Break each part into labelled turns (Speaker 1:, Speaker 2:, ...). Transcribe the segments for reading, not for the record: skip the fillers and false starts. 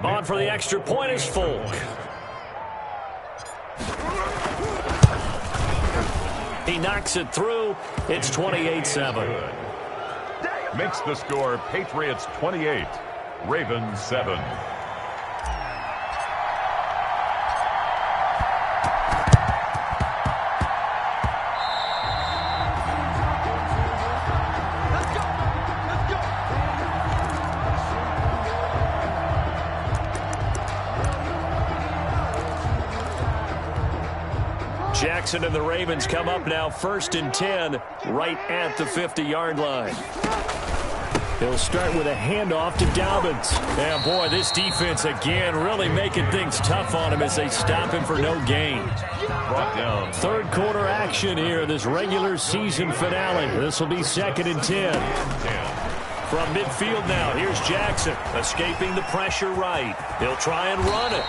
Speaker 1: On for the extra point is Folk. He knocks it through. It's 28-7.
Speaker 2: Makes the score Patriots 28, Ravens 7.
Speaker 1: Jackson and the Ravens come up now 1st and 10 right at the 50-yard line. He'll start with a handoff to Dobbins. Yeah, boy, this defense again really making things tough on him as they stop him for no gain.
Speaker 2: Brought down.
Speaker 1: 3rd quarter action here, this regular season finale. This will be 2nd and 10. From midfield now, here's Jackson escaping the pressure right. He'll try and run it.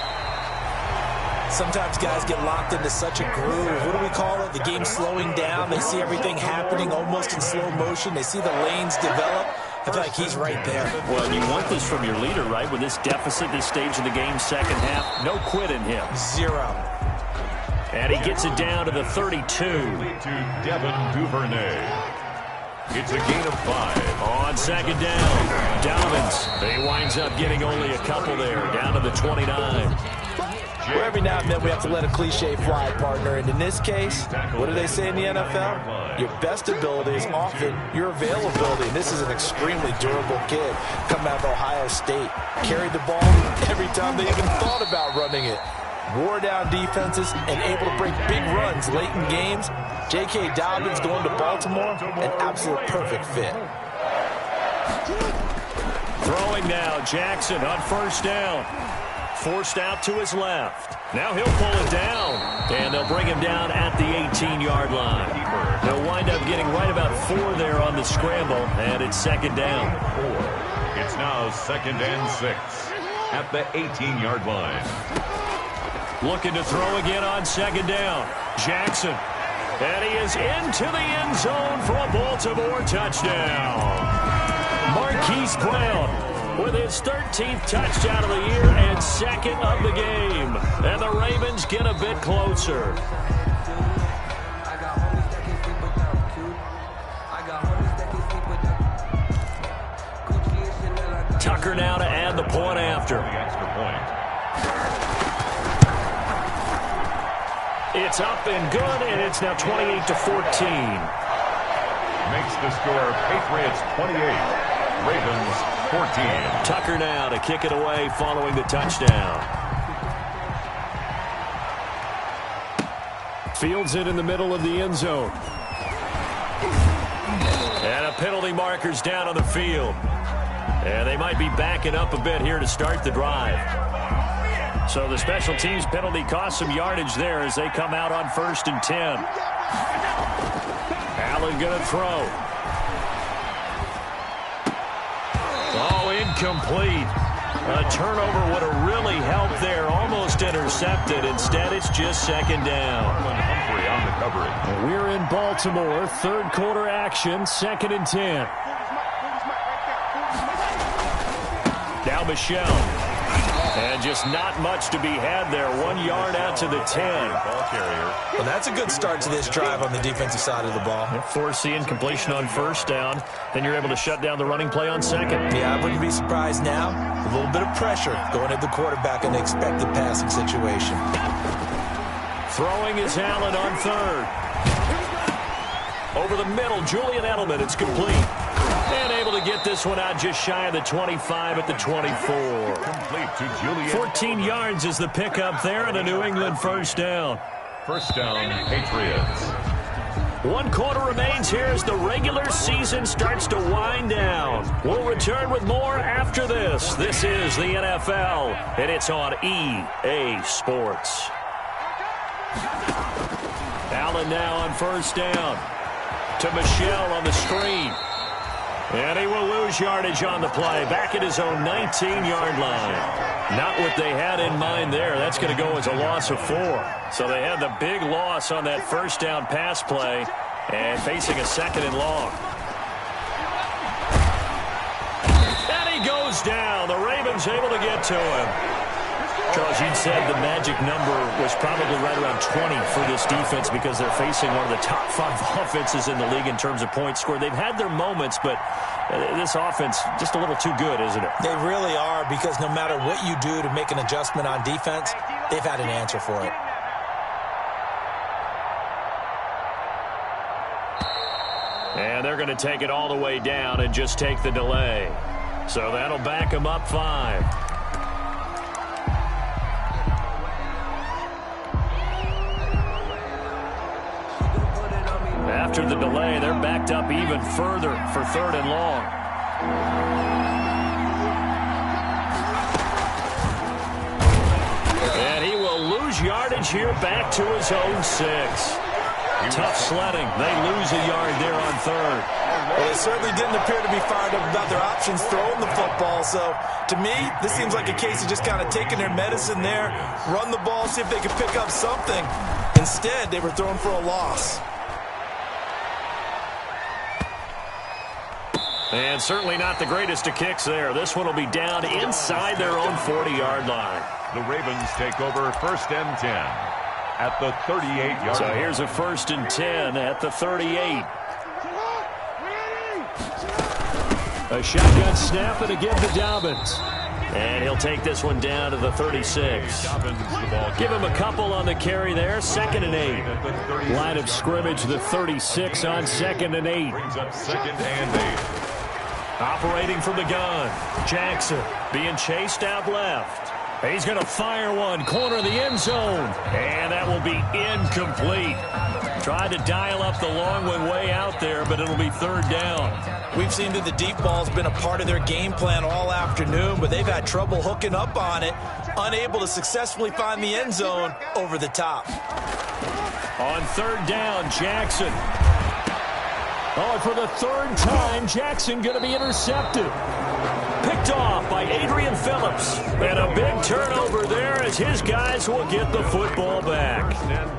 Speaker 3: Sometimes guys get locked into such a groove. What do we call it? The game's slowing down. They see everything happening almost in slow motion. They see the lanes develop. I feel like he's right there.
Speaker 1: Well, you want this from your leader, right? With this deficit, this stage of the game, second half, no quit in him.
Speaker 3: 0.
Speaker 1: And he gets it down to the 32.
Speaker 2: To Devin Duvernay. It's a gain of 5.
Speaker 1: On 2nd down, Dobbins. He winds up getting only a couple there, down to the 29.
Speaker 3: Well, every now and then we have to let a cliche fly, partner. And in this case, what do they say in the NFL? Your best ability is often your availability. And this is an extremely durable kid coming out of Ohio State. Carried the ball every time they even thought about running it. Wore down defenses and able to break big runs late in games. J.K. Dobbins going to Baltimore, an absolute perfect fit.
Speaker 1: Throwing now, Jackson on 1st down. Forced out to his left. Now he'll pull it down. And they'll bring him down at the 18-yard line. They'll wind up getting right about 4 there on the scramble, and it's 2nd down.
Speaker 2: 4. It's now 2nd and 6 at the 18-yard line.
Speaker 1: Looking to throw again on 2nd down. Jackson. And he is into the end zone for a Baltimore touchdown. Marquise Brown with his 13th touchdown of the year and 2nd of the game. And the Ravens get a bit closer. Tucker now to add the point after.
Speaker 2: The extra point.
Speaker 1: It's up and good, and it's now 28-14.
Speaker 2: Makes the score Patriots 28, Ravens 14.
Speaker 1: Tucker now to kick it away following the touchdown. Fields it in the middle of the end zone. And a penalty marker's down on the field. And they might be backing up a bit here to start the drive. So the special teams penalty cost some yardage there as they come out on 1st and 10. Allen going to throw. Oh, incomplete. A turnover would have really helped there. Almost intercepted. Instead, it's just 2nd down.
Speaker 2: Humphrey on the coverage.
Speaker 1: We're in Baltimore. 3rd quarter action. 2nd and 10. Now Michelle. And just not much to be had there. 1 yard out to the 10.
Speaker 2: Ball carrier.
Speaker 3: Well, that's a good start to this drive on the defensive side of the ball.
Speaker 1: Force the incompletion on 1st down. Then you're able to shut down the running play on 2nd.
Speaker 3: Yeah, I wouldn't be surprised now. A little bit of pressure going at the quarterback in the expected passing situation.
Speaker 1: Throwing is Allen on 3rd. Over the middle, Julian Edelman. It's complete. And able to get this one out just shy of the 25 at the 24.
Speaker 2: Complete to Julian.
Speaker 1: 14 yards is the pickup there and a New England 1st down.
Speaker 2: 1st down, Patriots.
Speaker 1: 1 quarter remains here as the regular season starts to wind down. We'll return with more after this. This is the NFL, and it's on EA Sports. Allen now on 1st down. To Michelle on the screen. And he will lose yardage on the play. Back at his own 19-yard line. Not what they had in mind there. That's going to go as a loss of 4. So they had the big loss on that 1st down pass play. And facing a 2nd and long. And he goes down. The Ravens was able to get to him. Charles, you'd said the magic number was probably right around 20 for this defense because they're facing one of the top 5 offenses in the league in terms of points scored. They've had their moments, but this offense just a little too good, isn't it?
Speaker 3: They really are, because no matter what you do to make an adjustment on defense, they've had an answer for it.
Speaker 1: And they're going to take it all the way down and just take the delay. So that'll back them up 5. After the delay, they're backed up even further for 3rd and long. And he will lose yardage here back to his own 6. Tough sledding. They lose a yard there on 3rd.
Speaker 3: Well, they certainly didn't appear to be fired up about their options throwing the football. So, to me, this seems like a case of just kind of taking their medicine there, run the ball, see if they could pick up something. Instead, they were throwing for a loss.
Speaker 1: And certainly not the greatest of kicks there. This one will be down inside their own 40-yard line.
Speaker 2: The Ravens take over 1st and 10 at the 38-yard line.
Speaker 1: So here's a 1st and 10 at the 38. A shotgun snap and a give to Dobbins. And he'll take this one down to the 36. Give him a couple on the carry there. 2nd and 8. Line of scrimmage, the 36 on 2nd and 8.
Speaker 2: Brings up 2nd and 8.
Speaker 1: Operating from the gun. Jackson being chased out left. He's going to fire one. Corner of the end zone. And that will be incomplete. Tried to dial up the long one way out there, but it'll be 3rd down.
Speaker 3: We've seen that the deep ball's been a part of their game plan all afternoon, but they've had trouble hooking up on it, unable to successfully find the end zone over the top.
Speaker 1: On 3rd down, Jackson. Oh, for the 3rd time, Jackson going to be intercepted. Picked off by Adrian Phillips. And a big turnover there as his guys will get the football back.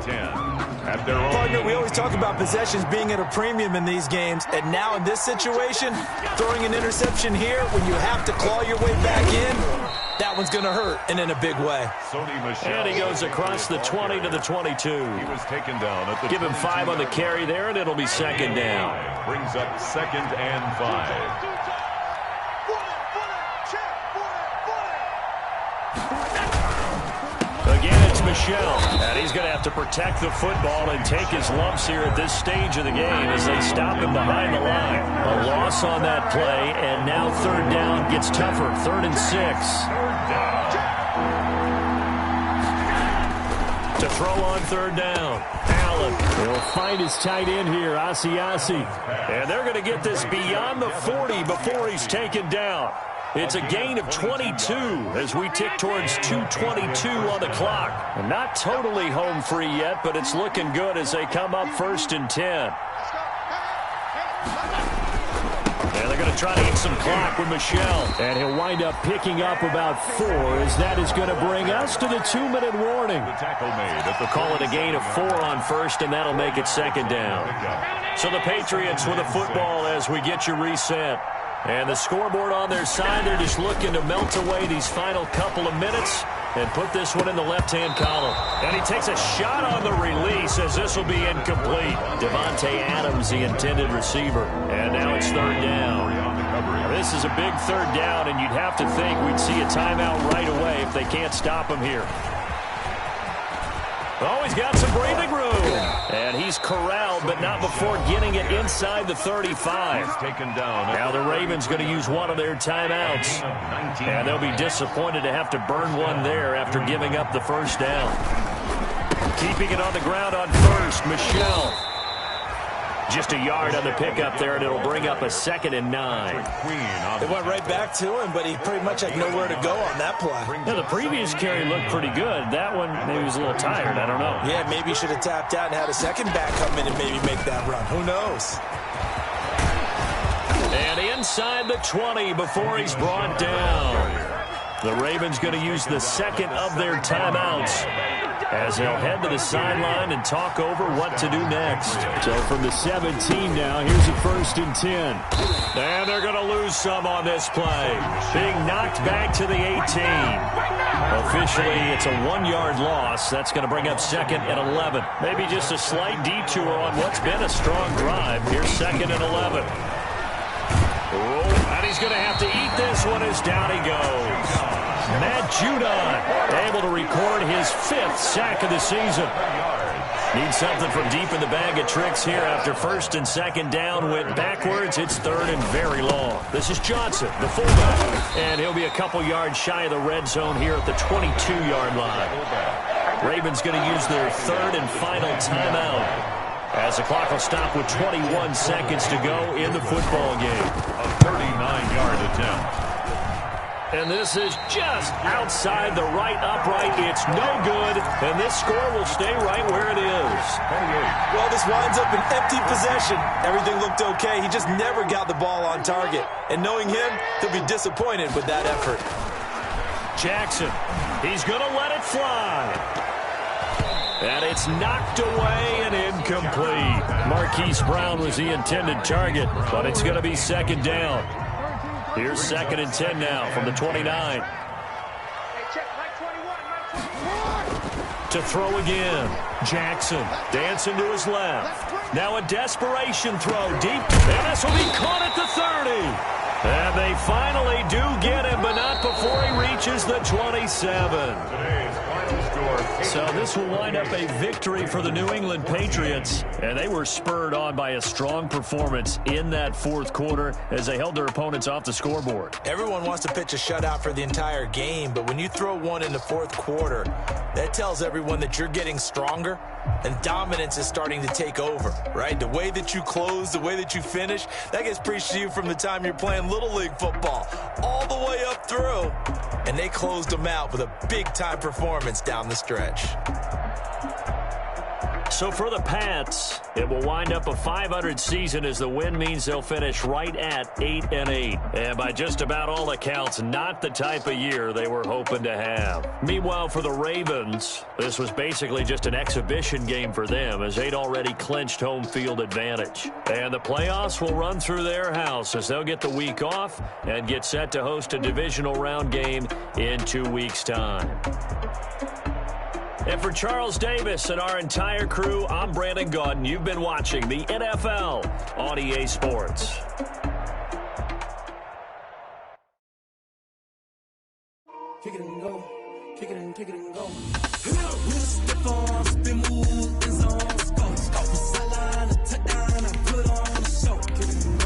Speaker 2: 10-10. At their own.
Speaker 3: Partner, we always talk about possessions being at a premium in these games, and now in this situation, throwing an interception here when you have to claw your way back in, that one's going to hurt, and in a big way.
Speaker 1: And he goes across the 20 to the 22.
Speaker 2: He was taken down at the
Speaker 1: Give him 5 on the carry there, and it'll be 2nd down.
Speaker 2: Brings up 2nd and 5.
Speaker 1: Again, it's Michel, and he's going to have to protect the football and take his lumps here at this stage of the game as they stop him behind the line. A loss on that play, and now 3rd down gets tougher. 3rd and 6. To throw on 3rd down. Allen will find his tight end here, Asiasi. And they're going to get this beyond the 40 before he's taken down. It's a gain of 22 as we tick towards 2:22 on the clock. And not totally home free yet, but it's looking good as they come up 1st and 10. And they're going to try to get some clock with Michel. And he'll wind up picking up about 4 as that is going to bring us to the 2-minute warning.
Speaker 2: The tackle made at the
Speaker 1: Call it a gain of 4 on 1st, and that'll make it 2nd down. So the Patriots with a football as we get you reset. And the scoreboard on their side, they're just looking to melt away these final couple of minutes and put this one in the left-hand column. And he takes a shot on the release as this will be incomplete. Devontae Adams, the intended receiver. And now it's 3rd down. This is a big 3rd down, and you'd have to think we'd see a timeout right away if they can't stop him here. Oh, he's got some breathing room. And he's corralled, but not before getting it inside the 35.
Speaker 2: taken down.
Speaker 1: Now the Ravens going to use one of their timeouts. And they'll be disappointed to have to burn one there after giving up the 1st down. Keeping it on the ground on 1st, Michel. Just a yard on the pickup there, and it'll bring up a 2nd and 9.
Speaker 3: It went right back to him, but he pretty much had nowhere to go on that play.
Speaker 1: Now, the previous carry looked pretty good. That one, maybe he was a little tired. I don't know.
Speaker 3: Yeah, maybe he should have tapped out and had a second back come in and maybe make that run. Who knows?
Speaker 1: And inside the 20 before he's brought down. The Ravens going to use the second of their timeouts as they'll head to the sideline and talk over what to do next. So from the 17 now, here's a 1st and 10. And they're going to lose some on this play. Being knocked back to the 18. Officially, it's a 1-yard loss. That's going to bring up 2nd and 11. Maybe just a slight detour on what's been a strong drive. Here's 2nd and 11. Oh, and he's going to have to eat this one as down he goes. Matt Judon able to record his 5th sack of the season. Needs something from deep in the bag of tricks here after 1st and 2nd down. Went backwards. It's 3rd and very long. This is Johnson, the fullback. And he'll be a couple yards shy of the red zone here at the 22-yard line. Ravens going to use their 3rd and final timeout as the clock will stop with 21 seconds to go in the football game.
Speaker 2: A 39-yard attempt.
Speaker 1: And this is just outside the right upright. It's no good, and this score will stay right where it is.
Speaker 3: Well, this winds up an empty possession. Everything looked okay. He just never got the ball on target. And knowing him, he'll be disappointed with that effort.
Speaker 1: Jackson, he's going to let it fly. And it's knocked away and incomplete. Marquise Brown was the intended target, but it's going to be 2nd down. Here's 2nd and 10 now from the 29. To throw again. Jackson dancing to his left. Now a desperation throw deep. And this will be caught at the 30. And they finally do get him, but not before he reaches the 27. So this will wind up a victory for the New England Patriots. And they were spurred on by a strong performance in that 4th quarter as they held their opponents off the scoreboard.
Speaker 3: Everyone wants to pitch a shutout for the entire game, but when you throw one in the 4th quarter, that tells everyone that you're getting stronger and dominance is starting to take over, right? The way that you close, the way that you finish, that gets preached to you from the time you're playing Little League football all the way up through. And they closed them out with a big-time performance down the stretch.
Speaker 1: So for the Pats, it will wind up a 500 season as the win means they'll finish right at 8-8. And by just about all accounts, not the type of year they were hoping to have. Meanwhile, for the Ravens, this was basically just an exhibition game for them as they'd already clinched home field advantage. And the playoffs will run through their house as they'll get the week off and get set to host a divisional round game in 2 weeks' time. And for Charles Davis and our entire crew, I'm Brandon Gaudin. You've been watching the NFL on EA Sports.
Speaker 4: Kick it and go. Kick it and go. We'll step on, spin, move, and zone, scope. Sideline, a touchdown, I put on a show. Kick it and go.